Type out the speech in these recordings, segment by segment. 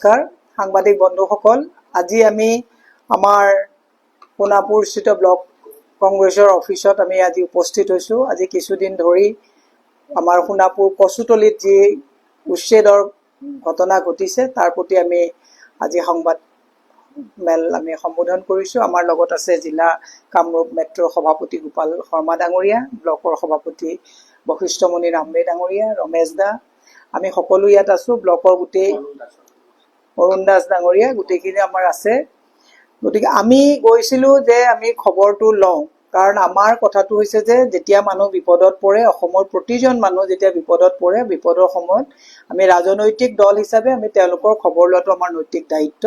নমস্কাৰ সাংবাদিক বন্ধুসকল, আজি আমি আমাৰ সোণাপুৰস্থিত ব্লক কংগ্ৰেছৰ অফিচত আমি আজি উপস্থিত হৈছোঁ। আজি কিছুদিন ধৰি আমাৰ সোণাপুৰ কচুতলিত যি উচ্ছেদৰ ঘটনা ঘটিছে তাৰ প্ৰতি আমি আজি সংবাদ মেল আমি সম্বোধন কৰিছোঁ। আমাৰ লগত আছে জিলা কামৰূপ মেট্ৰ সভাপতি গোপাল শৰ্মা ডাঙৰীয়া, ব্লকৰ সভাপতি বশিষ্ঠমণি ৰামদে ডাঙৰীয়া, ৰমেশ দা, আমি সকলো ইয়াত আছোঁ। ব্লকৰ গোটেই অৰুণ দাস ডাঙৰীয়া গোটেইখিনি আমাৰ আছে। গতিকে আমি গৈছিলোঁ যে আমি খবৰটো লওঁ, কাৰণ আমাৰ কথাটো হৈছে যে যেতিয়া মানুহ বিপদত পৰে, অসমৰ প্ৰতিজন মানুহ যেতিয়া বিপদত পৰে, বিপদৰ সময়ত আমি ৰাজনৈতিক দল হিচাপে আমি তেওঁলোকৰ খবৰ লোৱাটো আমাৰ নৈতিক দায়িত্ব।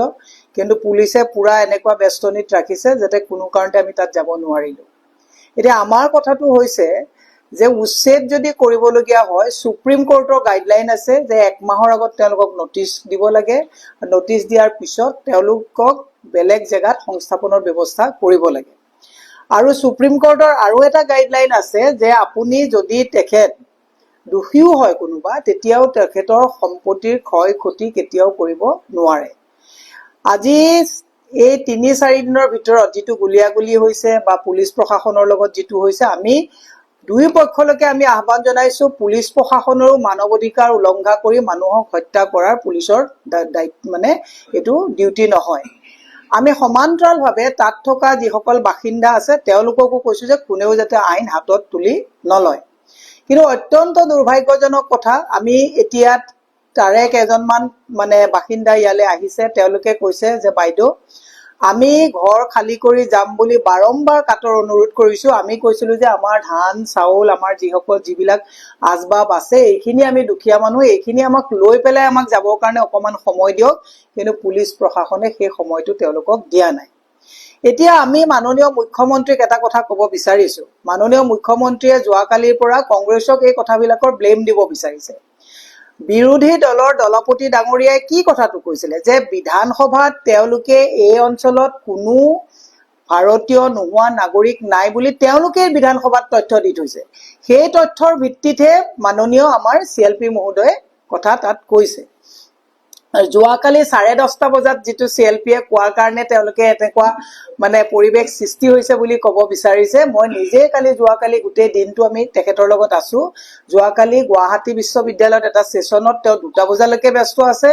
কিন্তু পুলিচে পুৰা এনেকুৱা বেষ্টনীত ৰাখিছে যাতে কোনো কাৰণতে আমি তাত যাব নোৱাৰিলোঁ। এতিয়া আমাৰ কথাটো হৈছে যে উচ্ছেদ যদি কৰিবলগীয়া হয়, সুপ্ৰিম কোৰ্টৰ গাইডলাইন আছে যে 1 মাহৰ আগত তেওঁলোকক নটিচ দিব লাগে। নটিচ দিয়াৰ পিছত তেওঁলোকক বেলেগ জেগাত সংস্থাপনৰ ব্যৱস্থা কৰিব লাগে। আৰু সুপ্ৰিম কোৰ্টৰ আৰু এটা গাইডলাইন আছে যে আপুনি যদি তেখেত দোষীও হয় কোনোবা, তেতিয়াও তেখেতৰ সম্পত্তিৰ ক্ষয় ক্ষতি কেতিয়াও কৰিব নোৱাৰে। আজি এই 3-4 দিনৰ ভিতৰত যিটো গুলিয়াগুলি হৈছে বা পুলিচ প্ৰশাসনৰ লগত যিটো হৈছে, আমি দুই পক্ষলৈকে আমি আহ্বান জনাইছোঁ, পুলিচ প্ৰশাসনৰো মানৱ অধিকাৰ উলংঘা কৰি মানুহক হত্যা কৰাৰ পুলিচৰ দায়িত্ব এইটো ডিউটি নহয়। আমি সমান্তৰালভাৱে তাত থকা যিসকল বাসিন্দা আছে তেওঁলোককো কৈছোঁ যে কোনেও যাতে আইন হাতত তুলি নলয়। কিন্তু অত্যন্ত দুৰ্ভাগ্যজনক কথা, আমি এতিয়া তাৰে কেইজনমান বাসিন্দা ইয়ালৈ আহিছে। তেওঁলোকে কৈছে যে বাইদেউ, আমি ঘৰ খালী কৰি যাম বুলি বাৰম্বাৰ কাটৰ অনুৰোধ কৰিছোঁ। আমি কৈছিলোঁ যে আমাৰ ধান চাউল, আমাৰ যিবিলাক আচবাব আছে, এইখিনি আমি দুখীয়া মানুহ, এইখিনি আমাক লৈ পেলাই আমাক যাবৰ কাৰণে অকণমান সময় দিয়ক। কিন্তু পুলিচ প্ৰশাসনে সেই সময়টো তেওঁলোকক দিয়া নাই। এতিয়া আমি মাননীয় মুখ্যমন্ত্ৰীক এটা কথা ক'ব বিচাৰিছোঁ। মাননীয় মুখ্যমন্ত্ৰীয়ে যোৱাকালিৰ পৰা কংগ্ৰেছক এই কথাবিলাকৰ ব্লেম দিব বিচাৰিছে। বিৰোধী দলৰ দলপতি ডাঙৰীয়াই কি কথাটো কৈছিলে যে বিধানসভাত তেওঁলোকে এই অঞ্চলত কোনো ভাৰতীয় নোহোৱা নাগৰিক নাই বুলি তেওঁলোকে বিধানসভাত তথ্য দি থৈছে। সেই তথ্যৰ ভিত্তিতহে মাননীয় আমাৰ CLP মহোদয়ে কথা তাত কৈছে। যোৱাকালি 10:30 বজাত যিটো CLPয়ে কোৱাৰ কাৰণে তেওঁলোকে এনেকুৱা পৰিৱেশ সৃষ্টি হৈছে বুলি ক'ব বিচাৰিছে। মই নিজে যোৱাকালি গোটেই দিনটো আমি তেখেতৰ লগত আছো। যোৱাকালি গুৱাহাটী বিশ্ববিদ্যালয়ত এটা ছেছনত তেওঁ 2টা বজালৈকে ব্যস্ত আছে,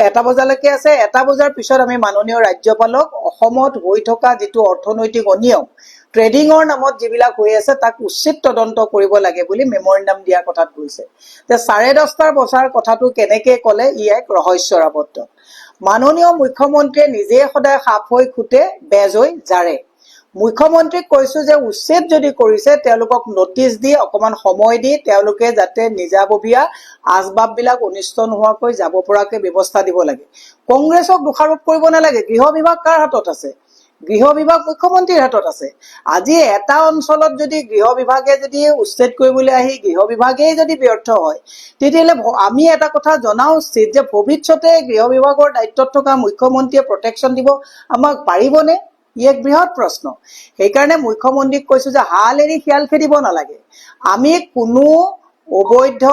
1টা বজালৈকে আছে। 1টা বজাৰ পিছত আমি মাননীয় ৰাজ্যপালক অসমত হৈ থকা যিটো অৰ্থনৈতিক অনিয়ম, ট্ৰেডিঙৰ নামত যিবিলাক হৈ আছে তাক উচিত তদন্ত কৰিব লাগে বুলি মেমৰেণ্ডাম দিয়াৰ কথাত কৈছে। যে 10:30 বজাৰ কথাটো কেনেকে ক'লে ই এক ৰহস্যৰ আবদ্ধ। মাননীয় মুখ্যমন্ত্ৰীয়ে নিজে সদায় সাপ হৈ খুটে, বেজ হৈ জাৰে। মুখ্যমন্ত্ৰীক কৈছোঁ যে উচ্ছেদ যদি কৰিছে তেওঁলোকক নটিচ দি অকণমান সময় দি তেওঁলোকে যাতে নিজাববীয়া আচবাববিলাক অনিষ্ট নোহোৱাকৈ যাব পৰাকৈ ব্যৱস্থা দিব লাগে। কংগ্ৰেছক দোষাৰোপ কৰিব নালাগে। গৃহ বিভাগ কাৰ হাতত আছে? গৃহ বিভাগ মুখ্যমন্ত্ৰীৰ হাতত আছে। আজি এটা অঞ্চলত যদি গৃহ বিভাগে যদি উচ্ছেদ কৰিবলৈ আহি গৃহ বিভাগেই যদি ব্যৰ্থ হয়, তেতিয়াহ'লে আমি এটা কথা জনা উচিত যে ভৱিষ্যতে গৃহ বিভাগৰ দায়িত্বত থকা মুখ্যমন্ত্ৰীয়ে প্ৰটেকশ্যন দিব আমাক পাৰিবনে? ই এক বৃহৎ প্ৰশ্ন। সেইকাৰণে মুখ্যমন্ত্ৰীক কৈছোঁ যে হাল এৰি শিয়াল খেদিব নালাগে। আমি কোনো অবৈধ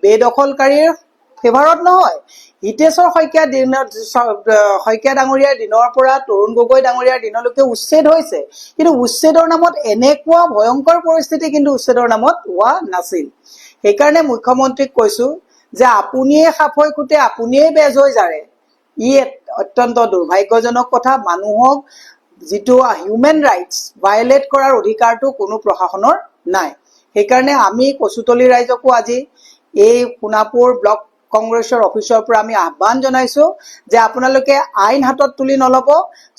বেদখলকাৰীৰ ফেভাৰত নহয়। হিতেশ্বৰ শইকীয়া ডাঙৰীয়াৰ দিনৰ পৰা তৰুণ গগৈ ডাঙৰীয়াৰ দিনলৈকে উচ্ছেদ হৈছে, কিন্তু উচ্ছেদৰ নামত এনেকুৱা ভয়ংকৰ পৰিস্থিতি কিন্তু উচ্ছেদৰ নামত হোৱা নাছিল। সেইকাৰণে মুখ্যমন্ত্ৰীক কৈছোঁ যে আপুনিয়ে সাপ হৈ খুটে, আপুনিয়ে বেজ হৈ জাৰে। ই অত্যন্ত দুৰ্ভাগ্যজনক কথা। মানুহক যিটো হিউমেন ৰাইটছ ভায়লেট কৰাৰ অধিকাৰটো কোনো প্ৰশাসনৰ নাই। সেইকাৰণে আমি কচুতলি ৰাইজকো আজি এই সোণাপুৰ ব্লক কংগ্ৰেছৰ অফিচৰ পৰা আমি আহ্বান জনাইছোঁ যে আপোনালোকে আইন হাতত তুলি নল'ব।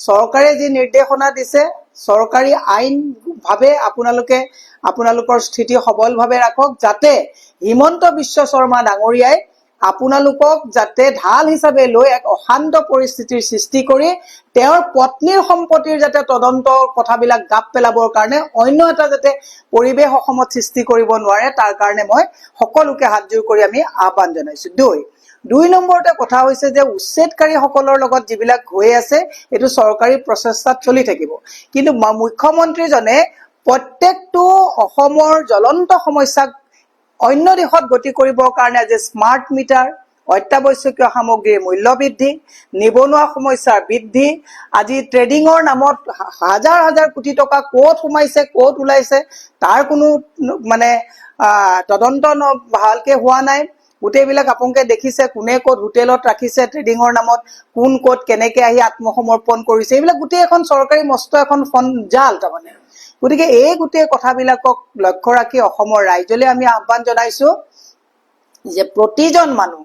চৰকাৰে যি নিৰ্দেশনা দিছে, চৰকাৰী আইনভাৱে আপোনালোকৰ স্থিতি সবলভাৱে ৰাখক, যাতে হিমন্ত বিশ্ব শৰ্মা ডাঙৰীয়াই আপোনালোকক যাতে ঢাল হিচাপে লৈ এক অশান্ত পৰিস্থিতিৰ সৃষ্টি কৰি তেওঁৰ পত্নীৰ সম্পত্তিৰ যাতে তদন্তৰ কথাবিলাক গাপ পেলাবৰ কাৰণে অন্য এটা যাতে পৰিৱেশ অসমত সৃষ্টি কৰিব নোৱাৰে, তাৰ কাৰণে মই সকলোকে হাতযোৰ কৰি আমি আহ্বান জনাইছোঁ। 2 নম্বৰতে কথা হৈছে যে উচ্ছেদকাৰীসকলৰ লগত যিবিলাক হৈ আছে এইটো চৰকাৰী প্ৰচেষ্টাত চলি থাকিব। কিন্তু মুখ্যমন্ত্ৰীজনে প্ৰত্যেকটো অসমৰ জ্বলন্ত সমস্যাক অন্য দিশত গতি কৰিবৰ কাৰণে আজি স্মাৰ্ট মিটাৰ, অত্যাৱশ্যকীয় সামগ্ৰীৰ মূল্য বৃদ্ধি, নিবনুৱা সমস্যাৰ বৃদ্ধি, আজি ট্ৰেডিঙৰ নামত হাজাৰ হাজাৰ কোটি টকা ক'ত সোমাইছে ক'ত ওলাইছে তাৰ কোনো মানে তদন্ত ভালকে হোৱা নাই। গোটেইবিলাক আপোনালোকে দেখিছে কোনে ক'ত হোটেলত ৰাখিছে ট্ৰেডিঙৰ নামত, কোন ক'ত কেনেকে আহি আত্মসমৰ্পণ কৰিছে, এইবিলাক গোটেই এখন চৰকাৰী মস্ত এখন জাল তাৰমানে। গতিকে এই গোটেই কথাবিলাকক লক্ষ্য ৰাখি অসমৰ ৰাইজলৈ আমি আহ্বান জনাইছো যে প্ৰতিজন মানুহ,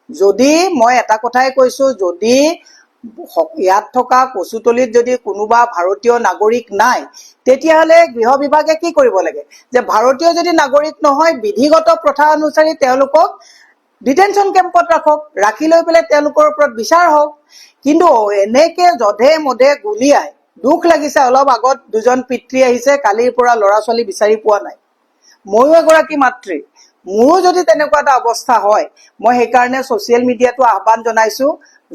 যদি মই এটা কথাই কৈছো, যদি ইয়াত থকা কচুতলিত যদি কোনোবা ভাৰতীয় নাগৰিক নাই, তেতিয়াহ'লে গৃহ বিভাগে কি কৰিব লাগে যে ভাৰতীয় যদি নাগৰিক নহয় বিধিগত প্ৰথা অনুসৰি তেওঁলোকক ডিটেনশ্যন কেম্পত ৰাখক, ৰাখি লৈ পেলাই তেওঁলোকৰ ওপৰত বিচাৰ হওক। কিন্তু এনেকে জধে মধে গুলিয়াই, দুখ লাগিছে অলপ আগত দুজন পিতৃ আহিছে, কালিৰ পৰা ল'ৰা ছোৱালী বিচাৰি পোৱা নাই। ময়ো এগৰাকী মাতৃ, মোৰো যদি তেনেকুৱা এটা অৱস্থা হয়, মই সেইকাৰণে ছচিয়েল মিডিয়াটো আহ্বান জনাইছো,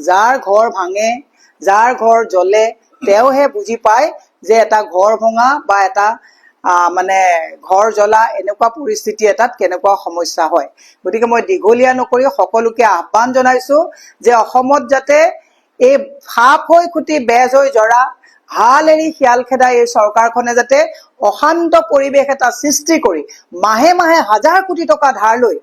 যাৰ ঘৰ ভাঙে, যাৰ ঘৰ জ্বলে তেওঁহে বুজি পায় যে এটা ঘৰ ভঙা বা এটা মানে ঘৰ জ্বলা এনেকুৱা পৰিস্থিতি এটাত কেনেকুৱা সমস্যা হয়। গতিকে মই দীঘলীয়া নকৰি সকলোকে আহ্বান জনাইছো যে অসমত যাতে এই সাপ হৈ খুটি বেজ হৈ জৰা, হাল এৰি শিয়াল খেদা এই চৰকাৰখনে যাতে অশান্ত পৰিৱেশ এটা সৃষ্টি কৰি মাহে মাহে হাজাৰ কোটি টকা ধাৰ লৈ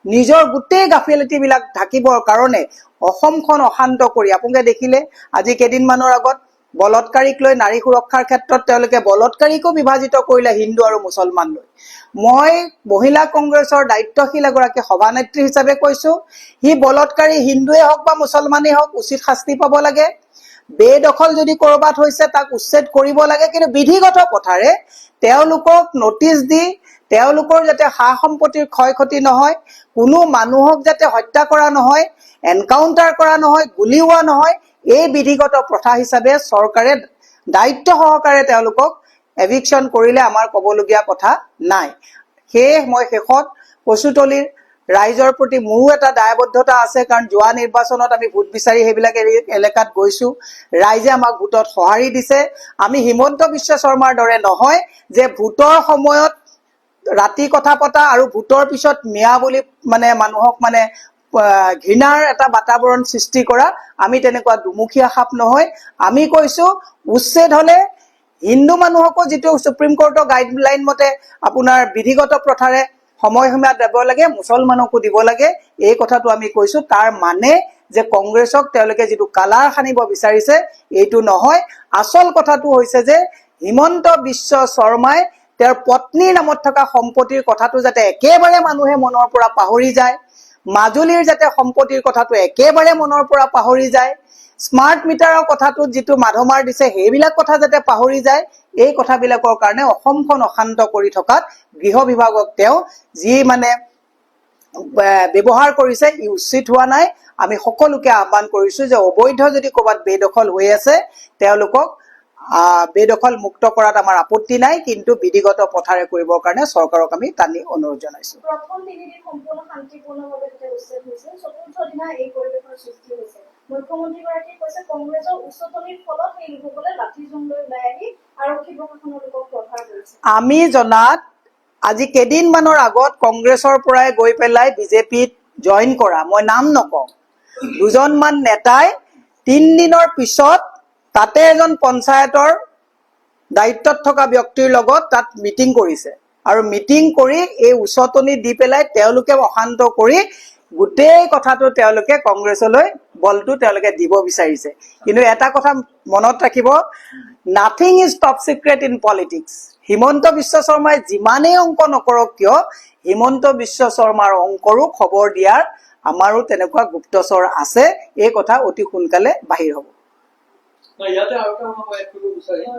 নিজৰ গোটেই গাফিলতিবিলাক ঢাকিবৰ কাৰণে অসমখন অশান্ত কৰি, আপোনালোকে দেখিলে আজি কেইদিনমানৰ আগত বলৎকাৰীক লৈ নাৰী সুৰক্ষাৰ ক্ষেত্ৰত তেওঁলোকে বলৎকাৰীকো বিভাজিত কৰিলে হিন্দু আৰু মুছলমান লৈ। মই মহিলা কংগ্ৰেছৰ দায়িত্বশীল এগৰাকী সভানেত্ৰী হিচাপে কৈছো, সি বলৎকাৰী হিন্দুৱে হওক বা মুছলমানেই হওক উচিত শাস্তি পাব লাগে। বেদখল যদি কৰবাত হৈছে তাক উচ্ছেদ কৰিব লাগে, কিন্তু বিধিগত পথাৰে তেওঁলোকক নটিচ দি তেওঁলোকৰ যাতে সা সম্পত্তিৰ ক্ষয় ক্ষতি নহয়, কোনো মানুহক যাতে হত্যা কৰা নহয়, এনকাউণ্টাৰ কৰা নহয়, গুলিওৱা নহয়, এই বিধিগত প্ৰথা হিচাপে চৰকাৰে দায়িত্ব সহকাৰে তেওঁলোকক এভিকশ্যন কৰিলে আমাৰ ক'বলগীয়া কথা নাই। সেয়ে মই শেষত কচুতলিৰ ৰাইজৰ প্ৰতি মোৰো এটা দায়বদ্ধতা আছে, কাৰণ যোৱা নিৰ্বাচনত আমি ভোট বিচাৰি সেইবিলাক এলেকাত গৈছো, ৰাইজে আমাক ভোটত সঁহাৰি দিছে। আমি হিমন্ত বিশ্ব শৰ্মাৰ দৰে নহয় যে ভোটৰ সময়ত ৰাতি কথা পতা আৰু ভোটৰ পিছত মিয়া বুলি মানে মানুহক মানে ঘৃণাৰ এটা বাতাবৰণ সৃষ্টি কৰা, আমি তেনেকুৱা দুমুখীয়া সাপ নহয়। আমি কৈছো উচ্ছেদ হলে হিন্দু মানুহকো যিটো সুপ্ৰিম কোৰ্টৰ গাইডলাইন মতে আপোনাৰ বিধিগত প্ৰথাৰে সময়সীমা দিব লাগে, মুছলমানকো দিব লাগে, এই কথাটো আমি কৈছো। তাৰ মানে যে কংগ্ৰেছক তেওঁলোকে যিটো কালাৰ সানিব বিচাৰিছে এইটো নহয়। আচল কথাটো হৈছে যে হিমন্ত বিশ্ব শৰ্মাই তেওঁৰ পত্নীৰ নামত থকা সম্পত্তিৰ কথাটো যাতে একেবাৰে মানুহে মনৰ পৰা পাহৰি যায়, মাজুলীৰ যাতে সম্পত্তিৰ কথাটো একেবাৰে মনৰ পৰা পাহৰি যায়, স্মাৰ্ট মিটাৰৰ কথাটোত যিটো মাধমাৰ দিছে সেইবিলাক কথা যাতে পাহৰি যায়, এই কথাবিলাকৰ কাৰণে অসমখন অশান্ত কৰি থকাত গৃহ বিভাগক তেওঁ যি মানে ব্যৱহাৰ কৰিছে ই উচিত হোৱা নাই। আমি সকলোকে আহ্বান কৰিছো যে অবৈধ যদি ক'ৰবাত বেদখল হৈ আছে তেওঁলোকক বেদখল মুক্ত কৰাত আমাৰ আপত্তি নাই, কিন্তু বিধিগত পথাৰে কৰিবৰ কাৰণে চৰকাৰক আমি টানি অনুৰোধ জনাইছো। প্ৰথম তিনিদিন সম্পূৰ্ণ শান্তিপূৰ্ণভাৱে উচ্ছেদ হৈছে, চতুৰ্থ দিনা এই পৰিৱেশৰ সৃষ্টি হৈছে। মুখ্যমন্ত্ৰীগৰাকীয়ে কৈছে কংগ্ৰেছৰ উচ্চতনিৰ ফলত এই লোকসকলে লাঠি জোং লৈ ওলাই আহি আৰক্ষী প্ৰশাসনৰ লোকক প্ৰহাৰ কৰিছে। আমি জনাত আজি কেইদিনমানৰ আগত কংগ্ৰেছৰ পৰাই গৈ পেলাই বিজেপিত জইন কৰা, মই নাম নকওঁ, দুজনমান নেতাই 3 দিনৰ পিছত তাতে এজন পঞ্চায়তৰ দায়িত্বত থকা ব্যক্তিৰ লগত তাত মিটিং কৰিছে, আৰু মিটিং কৰি এই উচতনি দি পেলাই তেওঁলোকে অশান্ত কৰি গোটেই কথাটো তেওঁলোকে কংগ্ৰেছলৈ বলটো তেওঁলোকে দিব বিচাৰিছে। কিন্তু এটা কথা মনত ৰাখিব, nothing is top secret in politics. Himanta Biswa শৰ্মাই যিমানেই অংক নকৰক কিয়, হিমন্ত বিশ্ব শৰ্মাৰ অংকৰো খবৰ দিয়াৰ আমাৰো তেনেকুৱা গুপ্তচৰ আছে, এই কথা অতি সোনকালে বাহিৰ হ'ব। ইয়াতে আৰু এটা মই এড কৰিব বিচাৰিম।